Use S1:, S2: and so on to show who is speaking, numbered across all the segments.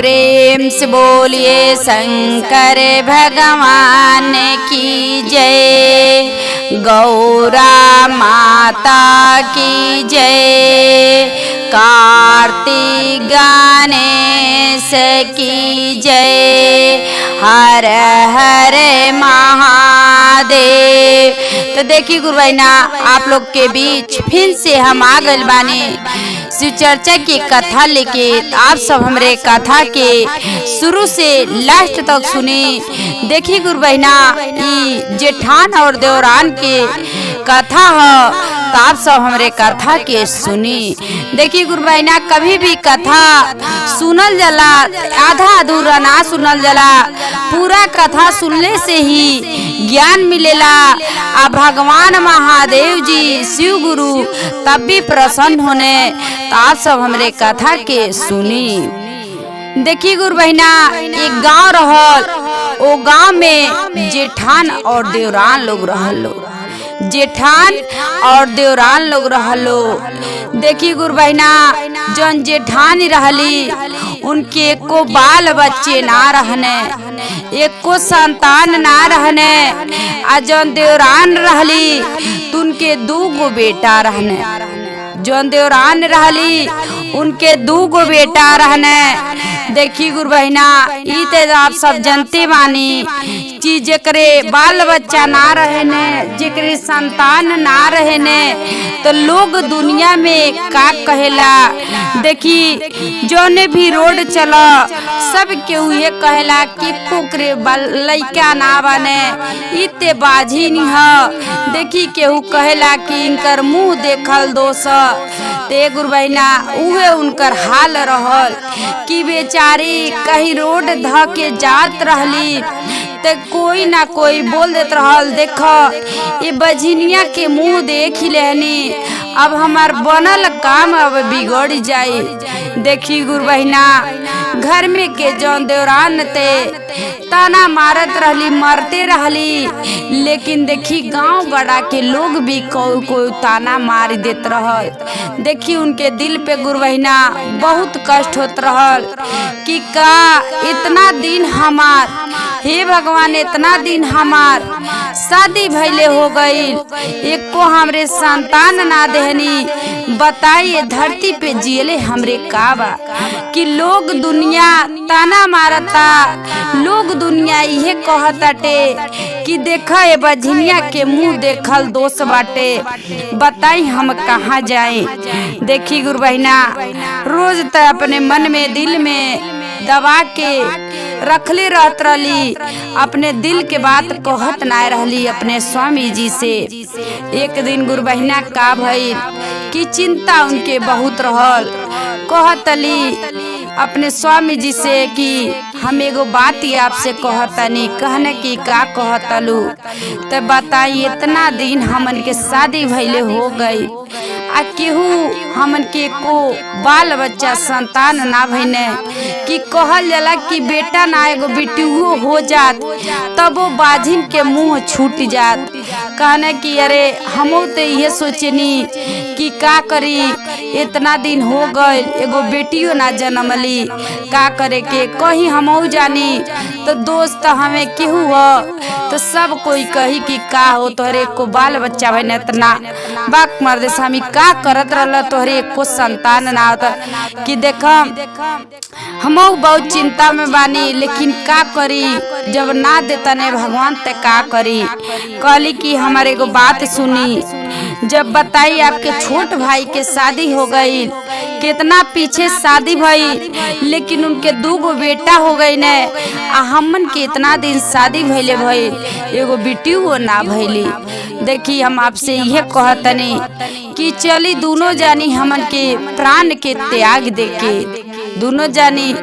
S1: प्रेम से बोलिए शंकर भगवान की जय, गौरा माता की जय, कार्तिक गणेश की जय, हर हर महादेव। तो देखिए गुरु भाई ना, आप लोग के बीच फिर से हम आ गए बानी शिव चर्चा की कथा लेके। आप सब हमरे कथा के शुरू से लास्ट तक सुनी। देखिए गुरु बहना, ये जेठान और देवरान के कथा है, तो आप सब हमरे कथा के सुनी। देखिए गुरु बहना, कभी भी कथा सुनल जाला, आधा अधूरा ना सुनल जाला, पूरा कथा सुनने से ही ज्ञान मिलेला। आ भगवान महादेव जी शिव गुरु तब भी प्रसन्न होने। तो आप सब हमरे कथा के सुनी। देखिए गुरु बहना, एक गांव रहल, वो गांव में जेठान और देवरान लोग रहलो, जेठान और देवरान लोग रहलो। देखिए गुरु बहना, जौन जेठान रहली उनके एको बाल बच्चे ना रहने, एको संतान ना रहने। आ जौन देवरान रहली तो उनके 2 बेटा रहने, जौन देवरान रहली उनके 2 बेटा रहने। देखी गुरु बहना, ई ते आप सब जनते बानी कि जेकरे बाल बच्चा ना रहने, जेकरे संतान ना रहने, तो लोग दुनिया में का कहेला। देखी जौने भी रोड चला, सब केहू ये कहेला कि कुकरे लइका ना बने, इते बाजी नहीं है। देखी केहू कहेला कि इनकर मुंह देखल दोष। ते गुरु बहना, उहे उनकर हाल रहल कि बेचारी कहीं रोड ध के जात रहली तो कोई ना कोई बोल देत रहल, देखो ये बझिनिया के मुंह देख लेनी, अब हमार बनल काम अब बिगड़ जाए। देखी गुरु बहना, घर में के जौन देवरान ते ताना मारत रहली, मरते रहली, लेकिन देखी गांव गड़ा के लोग भी कोई ताना मार देत रहल। देखी उनके दिल पे गुरु बहना बहुत कष्ट होत रहल कि का इतना दिन हमार, हे भगवान, इतना दिन हमार शादी भइले हो गई, एको हमरे संतान ना देहनी। बताइए धरती पे जियले हमरे काबा कि लोग दुनिया ताना मारता, लोग दुनिया इहे कहताटे कि देखा ये बझिनिया के मुंह देखल दोष बाटे। बताई हम कहाँ जाए। देखी गुरु बहना, रोज तो अपने मन में दिल में दबा के रखले रहत रहली, अपने दिल के बात कहत ना रहली अपने स्वामी जी से। एक दिन गुरु बहना का भइल कि चिंता उनके बहुत रहल, कहतली अपने स्वामी जी से कि हम एगो बात ही आपसे कहतनी। कहने की का कहतलू, तो बताई इतना दिन हमन के शादी भइले हो गई, आ केहू हमन के को बाल बच्चा संतान ना भइने, कि कहल जाला कि बेटा ना एगो बेटियो हो जात तब वो बाझिन के मुंह छूट जात। कहने की अरे हमो तो ये सोचनी कि का करी, इतना दिन हो गए एगो बेटियो ना जन्मली, का करे के कहीं हमहू जानी तो दोस्त हमें केहू हो तो सब कोई कही कि का हो तोहरे को बाल बच्चा भइने, इतना बाक मर दे स्वामी का करत रहल, तोहरे को संतान ना होता। कि देखा हमहू बहुत चिंता में बानी, लेकिन का करी, जब ना देता ने भगवान ते का करी। कहली कि हमारे एगो बात सुनी। जब बताई आपके छोट भाई के शादी हो गई, कितना पीछे शादी भई, लेकिन उनके 2 बेटा हो गई ने, आ हमन के इतना दिन शादी भइले भई, एगो बेटी वो ना भइली। देखी हम आपसे यह कहतनी कि चली दोनों जानी हमन के प्राण के त्याग देके, दोनों जानी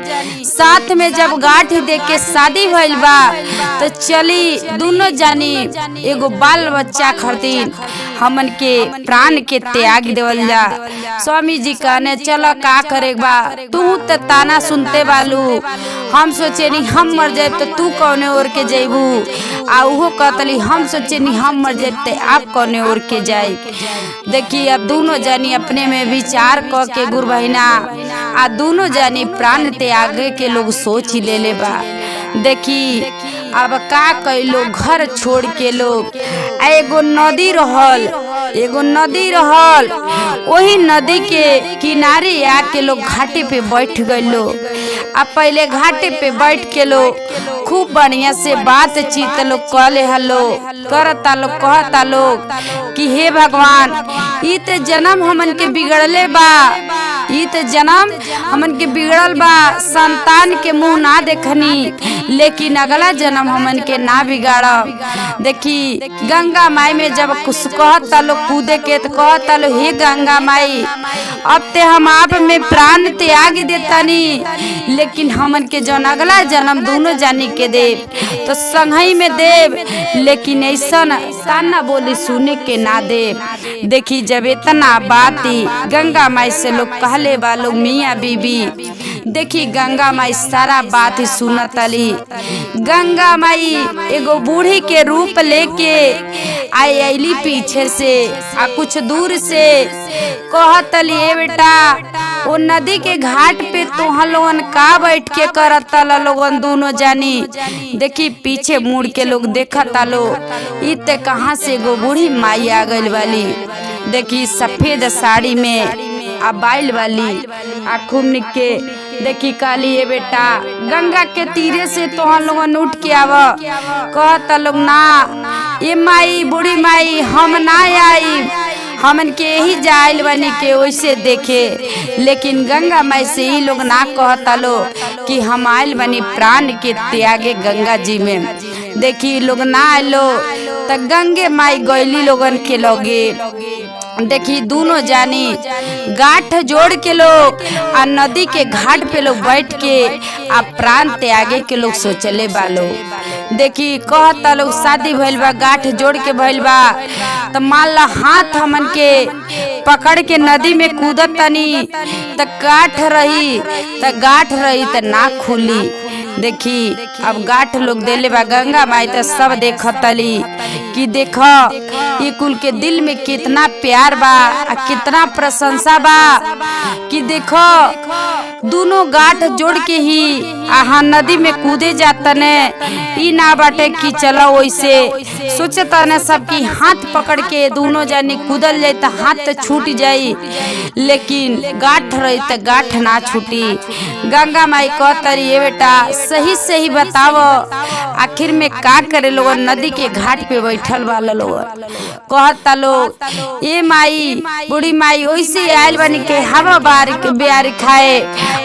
S1: साथ में जब गांठ दे के शादी भइल बा, तो चली दोनों जानी एगो बाल बच्चा खरीदी हमन के प्राण के त्याग देवल जा। स्वामी जी कहने चलो का करे बा, तू तो ताना सुनते बालू, हम सोचे नहीं हम मर जाए तो तू कौने ओर के जेबू, आ उहो कहतली हम सोचे नहीं हम मर जाए तो आप कौने ओर के जाए। देखी अब दोनों जानी अपने में विचार क के गुरु बहिना आ दोनों जानी प्राण त्याग के लोग सोच ही ले बा। देखी अब का कैलो घर छोड़ के लोग एगो नदी रहल, एगो नदी रहल, वही नदी के किनारे आके लोग घाटे पे बैठ गए। अब पहले घाटे पे बैठ के लोग खूब बढ़िया से बातचीत लोग कहले हलो करता लोग, कहता लोग कि हे भगवान ई ते जन्म हमन के बिगड़ले बा, ई ते जन्म हमन के बिगड़ल बा, संतान के मुंह ना देखनी, लेकिन अगला जन्म हमन के ना बिगाड़ब। देखी गंगा माई में जब कुछ कहता लोग कूदे के तो कहता लो हे गंगा माई अब ते हम आप में प्राण त्याग देतानी, लेकिन हमन के जौन अगला जन्म दोनों जानी के देव तो संगही में देव, लेकिन ऐसा ताना बोली सुने के ना देव। देखी जब इतना बाती गंगा माई से लोग कहले बा लोग मियाँ बीबी, देखी गंगा माई सारा बात ही सुनतली। गंगा माई एगो बूढ़ी के रूप लेके आईली पीछे से आ कुछ दूर से कहतली ए बेटा वो नदी के घाट पे तुहा लोगन का बैठ के करता लोगन दोनों जानी। देखी पीछे मुड़ के लोग देखता लो इते कहाँ से एगो बूढ़ी माई आ गई वाली। देखी सफेद साड़ी में आ बाइल वाली आ खूब निके देखी काली ये बेटा गंगा के तीरे से तो लोगन उठ के आव, कहता लोग ना ये माई बूढ़ी माई हम ना आई, हमन के यही जाइल बनी के वैसे देखे, लेकिन गंगा माई से ही लोग ना कहता लो कि हम आइल बनी प्राण के त्यागे गंगा जी में। देखी लोग ना आलो तो गंगे माई गैली लोगन के लगे। देखी दोनों जानी गांठ जोड़ के लोग आ नदी के घाट पे लोग बैठ के आ प्राण त्यागे के लोग सोचले बालो। देखी कहता लोग शादी भइल बा गांठ जोड़ के भइल बा तो मान ला हाथ हमन के पकड़ के नदी में कूदत तनी तो गांठ रही तो ना खुली। देखी अब गांठ लोग देले बा गंगा माई तो सब देखतली कि देखो ये कुल के दिल में कितना प्यार बा कितना प्रशंसा बा कि देखो दोनों गांठ जोड़ के ही आहा नदी में कूदे जाता ने ई ना बाटे कि चलो वैसे सोचता ने सबकी हाथ पकड़ के दोनों जानी कूदल जाए तो हाथ तो छूट जाई, लेकिन गांठ रही तो गांठ ना छूटी। गंगा माई कहतरी ये बेटा सही सही बताओ आखिर में का करे लोग नदी के घाट पे बैठल वाला लोग कहता लोग ये माई बूढ़ी माई वैसे आयल बनी के हवा बार खाए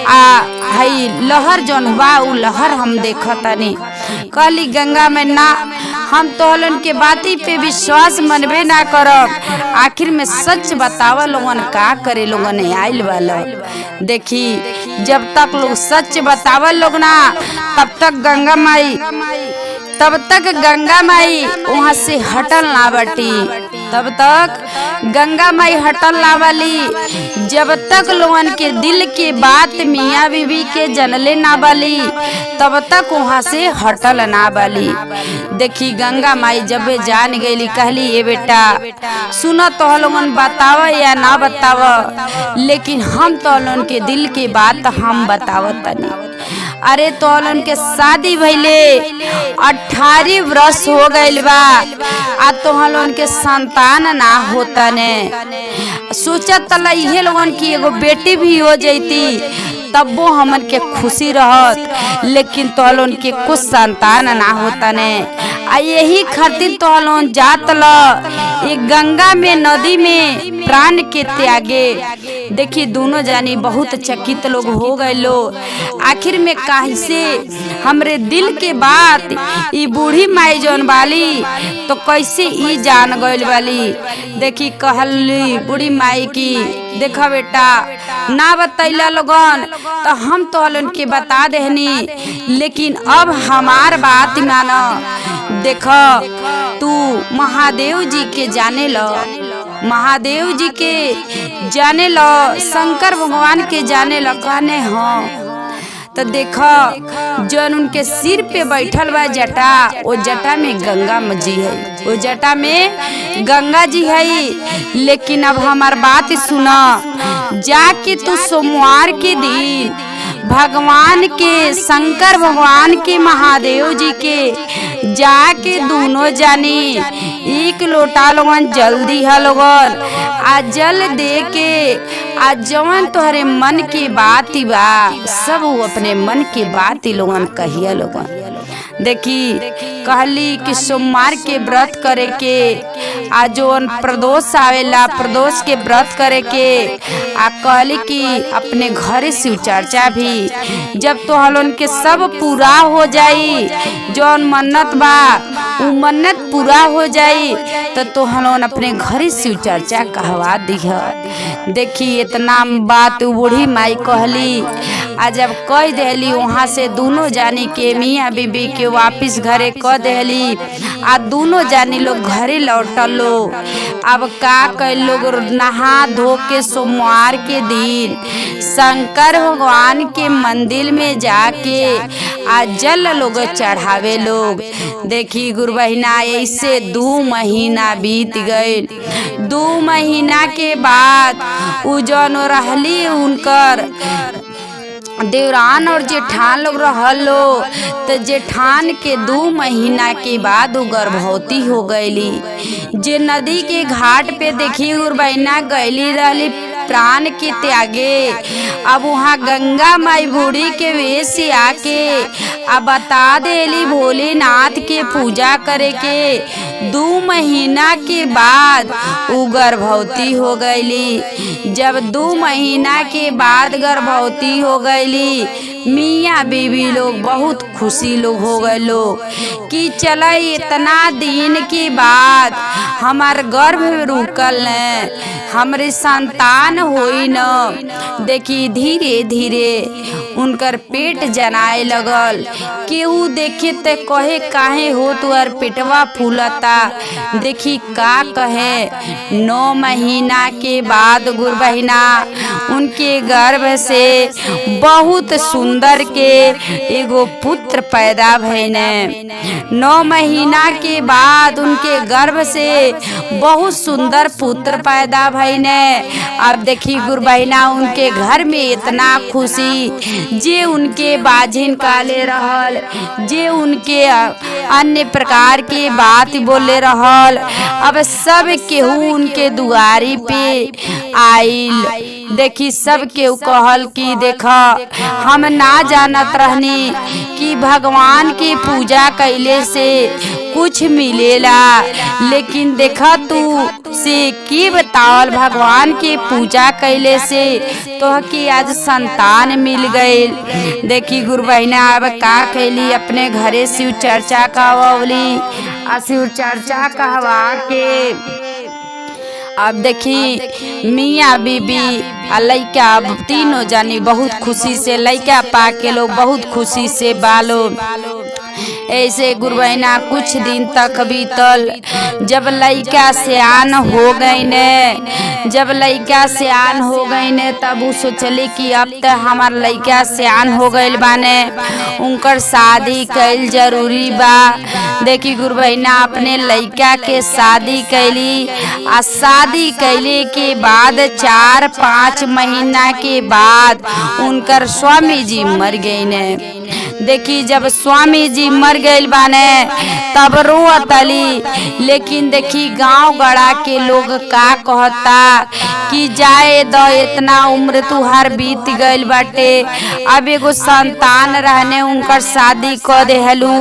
S1: आ हई लहर जौन बा उ लहर हम देखतानी। कहली गंगा में ना हम तोहलन के बाती पे विश्वास मनबे ना करब, आखिर में सच बतावा लोगन का करे लोगन आइल वाला। देखी जब तक लोग सच बतावा लोग ना तब तक गंगा माई वहाँ से हटल ना बटी, तब तक गंगा माई हटल ना वाली जब तक लोगन के दिल के बात मियाँ बीबी के जनले ना बाली तब तक वहाँ से हटल ना बाली। देखी गंगा माई जब जान गई कहली ये बेटा सुनो तो लोगन बतावा या ना बतावा, लेकिन हम तो लोगन के दिल के बात हम बतावत तनी। अरे तोलन के शादी भइले 18 वर्ष हो गइल बा आ तोहन के संतान ना होता ने। सोचत तला इहे लोगन की एगो बेटी भी हो जैती तब वो हमन के खुशी रहत, लेकिन तोहन के कुछ संतान ना होता ने। आ यही खातिर तोहन जात ल ये गंगा में नदी में प्राण के त्यागे। देखी दोनों जानी बहुत चकित लोग हो गए लो, आखिर में कैसे हमरे दिल के बात ई बूढ़ी माई जौन वाली तो कैसे ई जान गइल वाली। देखी कहली बूढ़ी माई की देखा बेटा ना बतैला लोगन तो हम तोहलन के बता देहनी, लेकिन अब हमार बात मानो। देखो तू महादेव जी के जाने लो, महादेव जी के जाने लो, शंकर भगवान के जाने लो कहने हाँ। तो देखो जौन उनके सिर पे बैठल बा जटा, वो जटा में गंगा जी है, वो जटा में गंगा जी है। लेकिन अब हमार बात सुना, जाके तू सोमवार के दिन भगवान के, शंकर भगवान के, महादेव जी के जाके दोनों जानी एक लोटा लोगन जल्दी है लोगन आ जल दे के आ जवन तोहरे मन की बात बा सब वो अपने मन की बात लोगन कहिया लोगन। देखी कहली कि सोमवार के व्रत करे के आ जौन प्रदोष आवेला प्रदोष के व्रत करे के आ कहली कि अपने घरे शिव चर्चा भी जब तो हलोन के सब पूरा हो जाई, जौन मन्नत बा उ मन्नत पूरा हो जाई तो हलोन अपने घरे शिव चर्चा कहवा दिह। देखी इतना बात बूढ़ी माई कहली आ जब कह देली वहाँ से दोनों जानी के मियाँ बीबी के वापिस घरे कह देली आ दोनों जानी लोग घरे लौटल लो। अब का कर लोग नहा धो के सोमवार के दिन शंकर भगवान के मंदिर में जाके आ जल लोग चढ़ावे लोग। देखी गुरु बहिना ऐसे 2 महीना बीत गए। 2 महीना के बाद उ जौन रहली उनकर देवरान और जेठान लोग रहलो तो जेठान के 2 महीना के बाद वो गर्भवती हो गईली। जे नदी के घाट पे देखी गुरबैना गईली रहली प्राण के त्यागे। अब वहाँ गंगा माई बूढ़ी के वेश से आके अब बता देली भोलेनाथ के पूजा करे के 2 महीना के बाद वो गर्भवती हो गईली। जब 2 महीना के बाद गर्भवती हो गईली मियाँ बीबी लोग बहुत खुशी लोग हो गए लोग कि चला इतना दिन के बाद हमार गर्भ रुकल न, हमरे संतान होई न। देखी धीरे धीरे उनकर पेट जनाए लगल। केहू देखे ते कहे काहे हो तुअर पेटवा फूलता। देखी का कहे 9 महीना के बाद गुरबहिना उनके गर्भ से बहुत सुंदर के एगो पुत्र पैदा भइने। 9 महीना के बाद उनके गर्भ से बहुत सुंदर पुत्र पैदा भइने। अब देखी गुरबहिना उनके घर में इतना खुशी, जे उनके बाजिन काले रहल, जे उनके अन्य प्रकार के बात बोले रहल, अब सब केहू उनके दुआरी पे आइल। देखी सब केहू कहल कि देखा हम ना जानत रहनी कि भगवान की पूजा कैले से कुछ मिलेला, लेकिन देखा तू से की बतावल भगवान की पूजा कैले से तो कि आज संतान मिल गई। देखी गुरबहिना अब का कैली अपने घरे शिव चर्चा कहवली आ शिव चर्चा कहवा के अब देखी मियाँ बीबी आ लइका तीनों जानी बहुत खुशी से लइका पाके लोग बहुत खुशी से बालो। ऐसे गुरबहिना कुछ दिन तक बीतल। जब लइका सियान हो गई ने, जब लइका सियान हो गई ने तब वो सोचली कि अब तो हमार लइका सियान हो गइल बाने, उनकर शादी कैल जरूरी बा। देखी गुरबहिना अपने लइका के शादी कैली आ शादी कैले के बाद 4-5 महीना के बाद उनकर स्वामी जी मर गई ने। देखी जब स्वामी जी मर गइल बाने तब रोअतली, लेकिन देखी गांव गड़ा के लोग का कहता कि जाए द इतना उम्र तुहार बीत गइल बाटे, अब एगो संतान रहने उनकर शादी कर देहलू,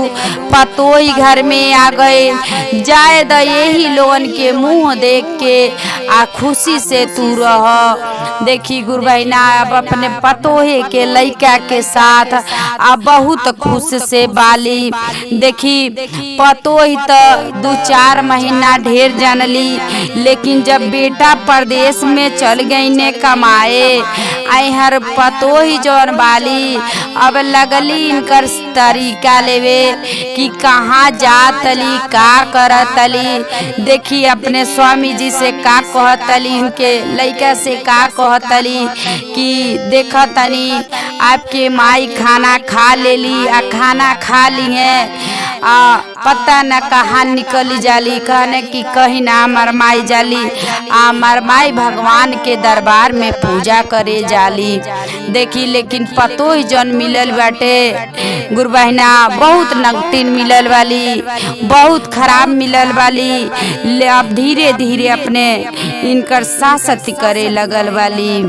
S1: पतोही घर में आ गए, जाए द यही लोगन के मुंह देख के आ खुशी से तू रह। देखी गुरबहिना अब अपने पतोहे के लइका के साथ अब बहुत खुश से बाली। देखी पतोही तो 2-4 महीना ढेर जानली, लेकिन जब बेटा परदेश में चल गई ने कमाए आई हर पतोही जौन बाली अब लगली इनकर तरीका लेवे कि कहाँ जातली का करतली। देखी अपने स्वामी जी से का कहतली, उनके लइका से का कहतली कि देखतनी आपके माई खाना खा लेली आ खाना खा ली है पता न कहाँ निकली जाली। कहने की कहीं ना हमार माई जाली, हमार माई भगवान के दरबार में पूजा करे जाली। देखी लेकिन पतो ही जन मिलल बाटे गुरु बहिना बहुत नगटीन मिलल वाली, बहुत खराब मिलल वाली। अब धीरे धीरे अपने इनकर सासती करे लगल वाली।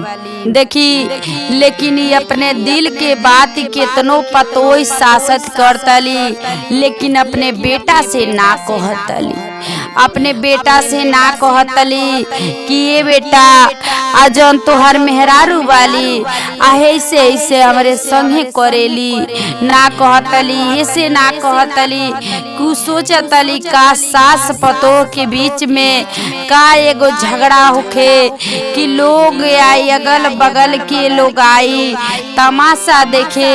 S1: देखी लेकिन ये अपने दिल के बात केतनो पतोई सासत करतली, लेकिन अपने बेटा से ना कहतली। अपने बेटा से ना कहतली कि ये बेटा अजन तोहर मेहरारू वाली ऐसे ऐसे हमरे संगे करेली, ना कहतली। ऐसे ना कहतली कु सोचतली का सास पतोह के बीच में का एगो झगड़ा होखे कि लोग आई, अगल बगल के लोग आई तमाशा देखे।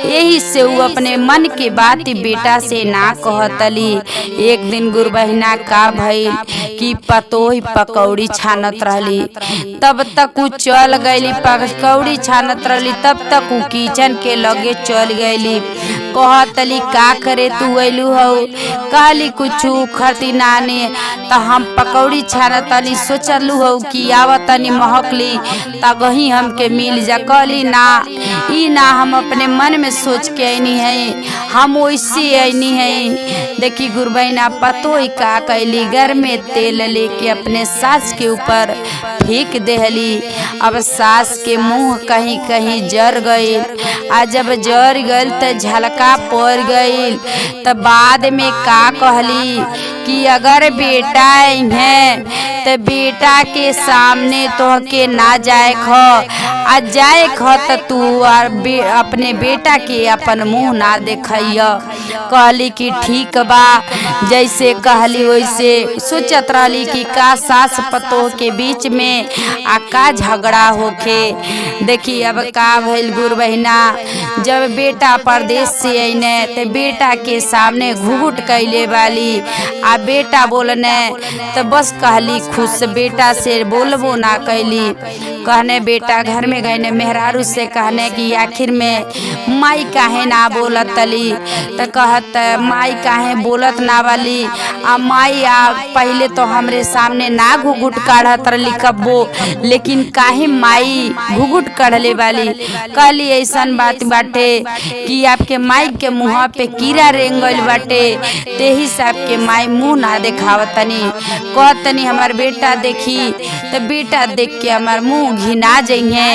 S1: यही से वो अपने मन के बात बेटा से ना कहतली। एक दिन गुरु बहिना का भइल कि पतोही पकौड़ी छानत रहली, तब तक उ चल गईली। पकौड़ी छानत रहली तब तक उ किचन के लगे चल गईली। कहतली का करे तू अइलू हो? कहली कुछ खरती नानी तो हम पकौड़ी छानतली, सोचलू हो कि आवतनी महकली तगही हमके मिल जा। कहली ना ई ना, हम अपने मन में सोच के आईनी है, हम वैसे आईनी है। देखी गुरु बहिना पतोही का कैली, घर में तेल लेके अपने सास के ऊपर फेंक देहली। अब सास के मुंह कहीं कहीं जर गई, आ जब जर गई तो झलका पड़ गई। तो बाद में का कहली कि अगर बेटा है तो बेटा के सामने तो के ना जाए खो, आ जाए खो तो तू अपने बेटा के अपन मुंह ना देखिया। कहली कि ठीक बा, जैसे कहली वैसे सोचत रहली कि का सास पतोह के बीच में आ का झगड़ा होखे। देखी अब का भइल गुरु बहिना, जब बेटा परदेश से आईने तो बेटा के सामने घुघुट कैले वाली, आ बेटा बोलने तो बस कहली खुश, बेटा से बोलबो ना कैली। कहने बेटा घर में गए ने मेहरारू से कहने कि आखिर में माई काहे ना बोलत तली, तो कहत माई काहे बोलत ना वाली, आ माई पहले तो हमरे सामने ना घुघुट काढ़त रही कब्बो, लेकिन काहे माई घुघुट काढ़ले वाली। कहली ऐसन बात बाटे कि आपके माई के मुँह पे कीड़ा रेंगल बाटे, तेही से आपके माई मुँह ना देखावतनी। कहतनी हमार बेटा देखी तो बेटा देख के हमार मुँह घिना जइहे,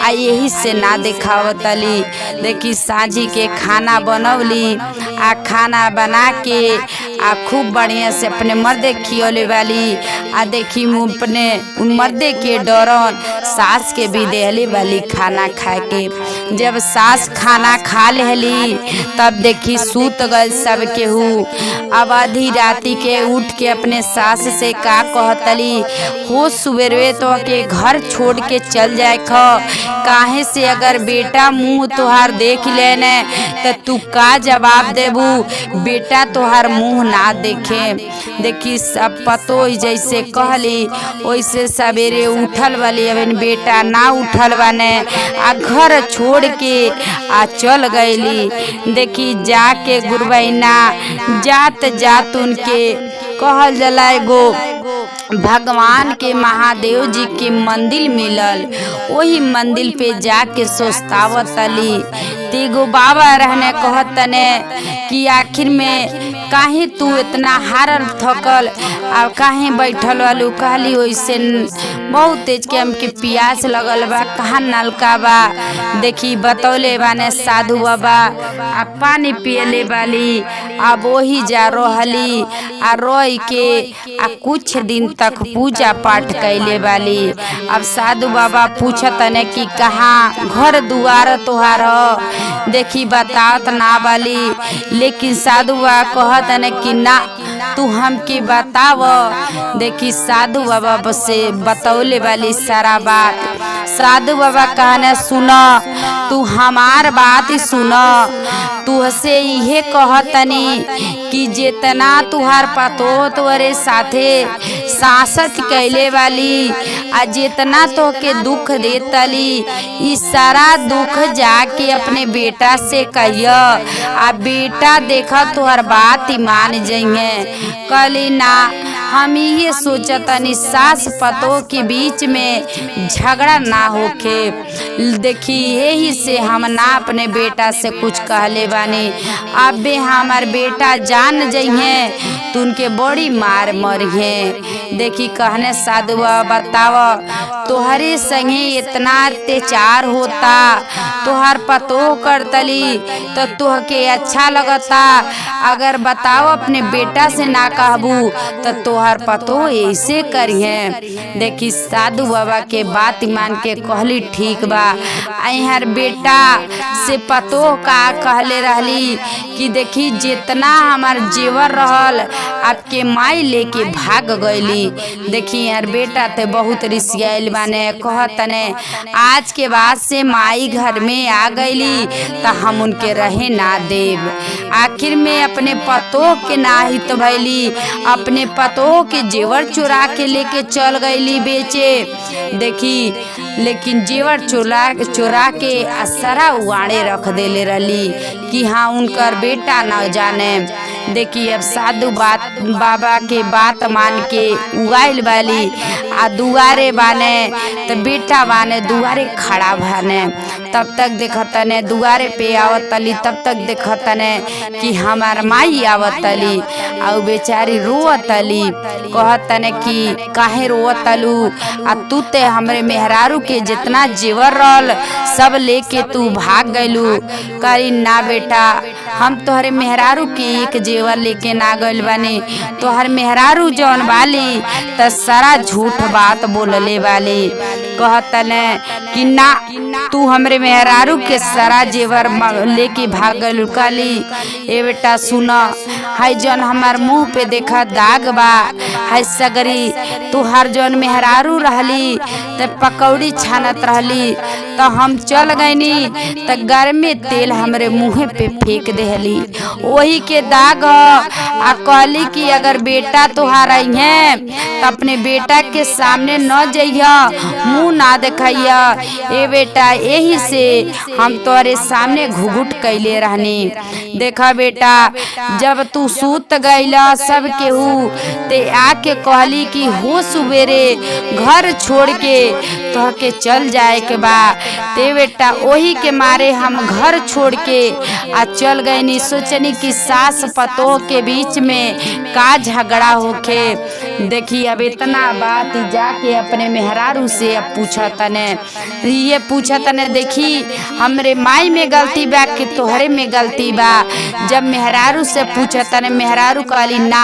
S1: आ यही से ना देखावतली। देखी साँझी के खाना बनवली, आ खाना बना के आ खूब बढ़िया से अपने मर्दे खियोले वाली। आ देखी अपने मर्दे के डरन सास के भी देहली वाली खाना खाए के। जब सास खाना खा लेली तब देखी सूत गल सब केहू। अब आधी राती के उठ के अपने सास से का कहतली, हो सुबेरे तो के घर छोड़ के चल जाए खो, काहे से अगर बेटा मुंह तुहार देख लेने तो तू का जवाब देबू, बेटा तुहार मुंह ना देखे। देखी सब पतो जैसे कहली वैसे सवेरे उठल वाली, अब बेटा ना उठल बने आ घर छोड़ के आ चल गईली। देखी जाके गुरु बहिना जात जात उनके कहल जला एगो भगवान के महादेव जी के मंदिर मिलल, वही मंदिर पे जाके सोचतावतली। तेगो बाबा रहने कहतने कि आखिर में काहे तू इतना हारल थकल आ काहे बैठल वालू। कहली वैसे बहुत तेज के हमके प्यास लगल बा, कहाँ नलका बा। देखी बतौले बाने साधु बाबा आ पानी पियले वाली। अब वही जा रहली आ रोई के आ कुछ दिन तक पूजा पाठ कैले वाली। अब साधु बाबा पूछतने कि कहाँ घर दुआर तोहार, देखी बतावत ना वाली। लेकिन साधु बाबा कहतने कि ना तू हमके बताव। देखी साधु बाबा से बतौले वाली सारा बात। साधु बाबा कहने सुना, तू हमार बात सुना। तुहसे इहे कहतनी कि जितना तुहार पतो तोरे साथे सांसत कैले वाली आ जितना तो के दुख देतली, इस सारा दुख जाके अपने बेटा से कहिया। आ बेटा देखा तुहर बात मान जइहे। कली ना, हम ये सोचतनी सास पतो के बीच में झगड़ा ना होके। देखी यही से हम ना अपने बेटा से कुछ कहले बानी। अब बे हमार बेटा जान जइहे तो उनके बड़ी मार मरिहे। देखी कहने साधु बताव, तोहरे संगे इतना अत्याचार होता, तोहर पतो करतली तो तुहके अच्छा लगता। अगर बताओ अपने बेटा से ना कहबू तो तोहर पतो ऐसे करिए। देखी साधु बाबा के बात मान के कहली ठीक बा। अहर बेटा से पतो का कहले रहली कि देखी जितना हमार जेवर रहल आपके माई लेके भाग गईली। देखी यार बेटा ते बहुत रिसियाल बाने, कहतने आज के बाद से माई घर में आ गईली तो हम उनके रहे ना देव। आखिर में अपने पतो के ना हित भैली, अपने पतो के जेवर चुरा के लेके चल गईली बेचे। देखी लेकिन जेवर चुरा के असरा उगाड़े रख देले रहली कि हाँ उनकर बेटा न जाने। देखी अब साधु बाबा के बात मान के उगाइल वाली आ दुआरे बाने तो बेटा बाने दुआरे खड़ा बाने। तब तक देखतने दुआरे पे आवतली, तब तक देखतने कि हमार माई आवतली और बेचारी रोअतली। कहतने कि काहे रोअतलू, आ तू ते हमरे मेहरारू के जितना जेवर रहल सब लेके तू भाग गइलू। करी ना बेटा, हम तोहरे मेहरारू के एक जेवर लेके ना गइल बानी। तोहर मेहरारू जौन वाली त सारा झूठ बात बोलले वाली। कहतने कि ना तू हमरे मेहरारू के सारा जेवर लेके भाग गइलू। काली ए बेटा सुना, हाय जौन हमार मुंह पे देखा दाग बा, हाय सगरी तुहार जौन मेहरारू रहली त पकौड़ी छानत रहली तो हम चल गईनी तो गर्मे तेल हमरे मुँह पे फेंक देहली, वही के दाग। आ कहली कि अगर बेटा तुहार है तो अपने बेटा के सामने न जइया, मुँह ना देखैया। ए बेटा यही से हम तोरे सामने घुघुट कैले रहनी। देखा बेटा जब तू सूत गईला सब केहू ते आके कहली कि हो सुबेरे घर छोड़ के तोहके चल जाए के बा। ते बेटा वही के मारे हम घर छोड़ के आ चल गईनी। सोचनी कि सास पतो के बीच में का झगड़ा होके। देखी अब इतना बात जाके अपने मेहरारू से अब पूछतने, ये पूछतने देखी हमरे माई में गलती बा कि तोहरे में गलती बा। जब मेहरारू से पूछतने मेहरारू कहली ना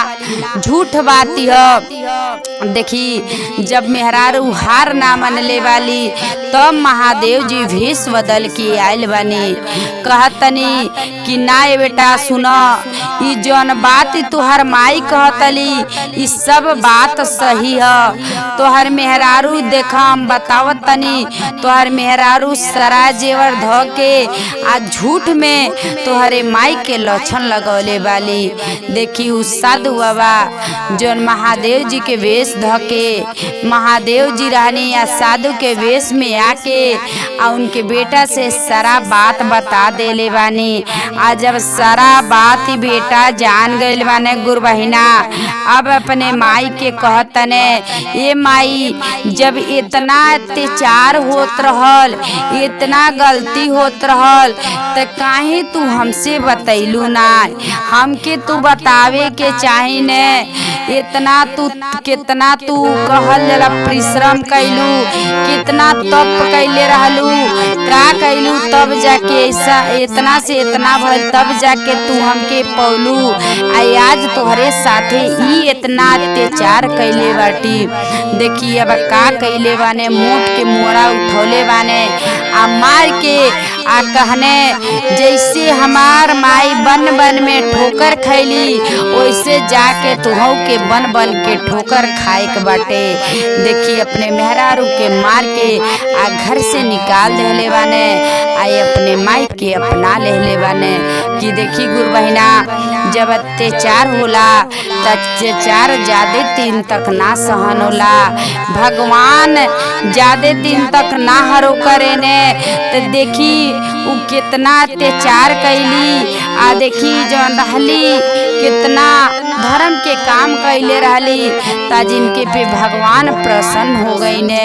S1: झूठ बाती हो। देखी जब मेहरारू हार ना मनले वाली तब महादेव जी भेष बदल के आयल बनी। कहतनी कि ना ए बेटा सुना, ई जौन बात तुहर माई कहतली ई सब बात सही है। तोहर मेहरारू देखा हम बतावत तनी, तोहर मेहरारू सरा जेवर ध के आ झूठ में तोहरे माई के लक्षण लगौले वाली। देखी उ साधु बाबा जौन महादेव जी के वेश ध के महादेव जी रहनी या साधु के वेश में आके आ उनके बेटा से सारा बात बता देले बानी। आ जब सारा बात ही बेटा जान गइल बाने गुरु बहिना, अब अपने माई के कहतने ये माई जब इतना अत्याचार होत रहल, इतना गलती होत रहल तो काहे तू हमसे बतैलू ना, हमके तू बतावे के चाही ने। इतना तू कितना तू कहल जला परिश्रम कैलू, कितना तप कैले रहलू, का कैलू तब जाके ऐसा इतना से इतना भइल, तब जाके तू हमके पौलू। आज तोहरे साथे ई इतना अत्याचार कैले बाटी। देखी अब का कैले बाने, मोट के मोड़ा उठौले बाने आ मार के आ कहने जैसे हमार माई बन बन में ठोकर खैली वैसे जाके तुहू के बन बन के ठोकर खाए के बाटे। देखी अपने मेहरारू के मार के आ घर से निकाल देले बाने, आई अपने माई के अपना लेले बाने। कि देखी गुरु बहिना जब अत्याचार होला त अत्याचार ज्यादा दिन तक ना सहन होला। भगवान ज्यादा दिन तक ना हरो करे ने तो देखी उ कितना अत्याचार कैली। आ देखी जौन रहली कितना धर्म के काम कैले रहली ता जिनके पे भगवान प्रसन्न हो गई ने।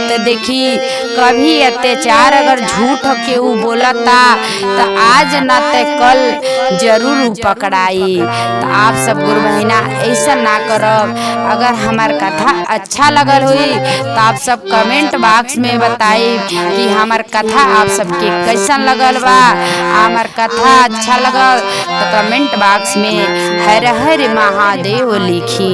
S1: तो देखी कभी अत्याचार अगर झूठ के उ बोलता तो आज न ते कल जरूर पकड़ाई। तो आप सब गुरु बहिना ऐसा ना करब। अगर हमार कथा अच्छा लगल हुई तो आप सब कमेंट बॉक्स में बताई कि हमार कथा आप सबके कैसन लगल बा। हमार कथा अच्छा लगल तो कमेंट बॉक्स में हर हर महादेव लिखी।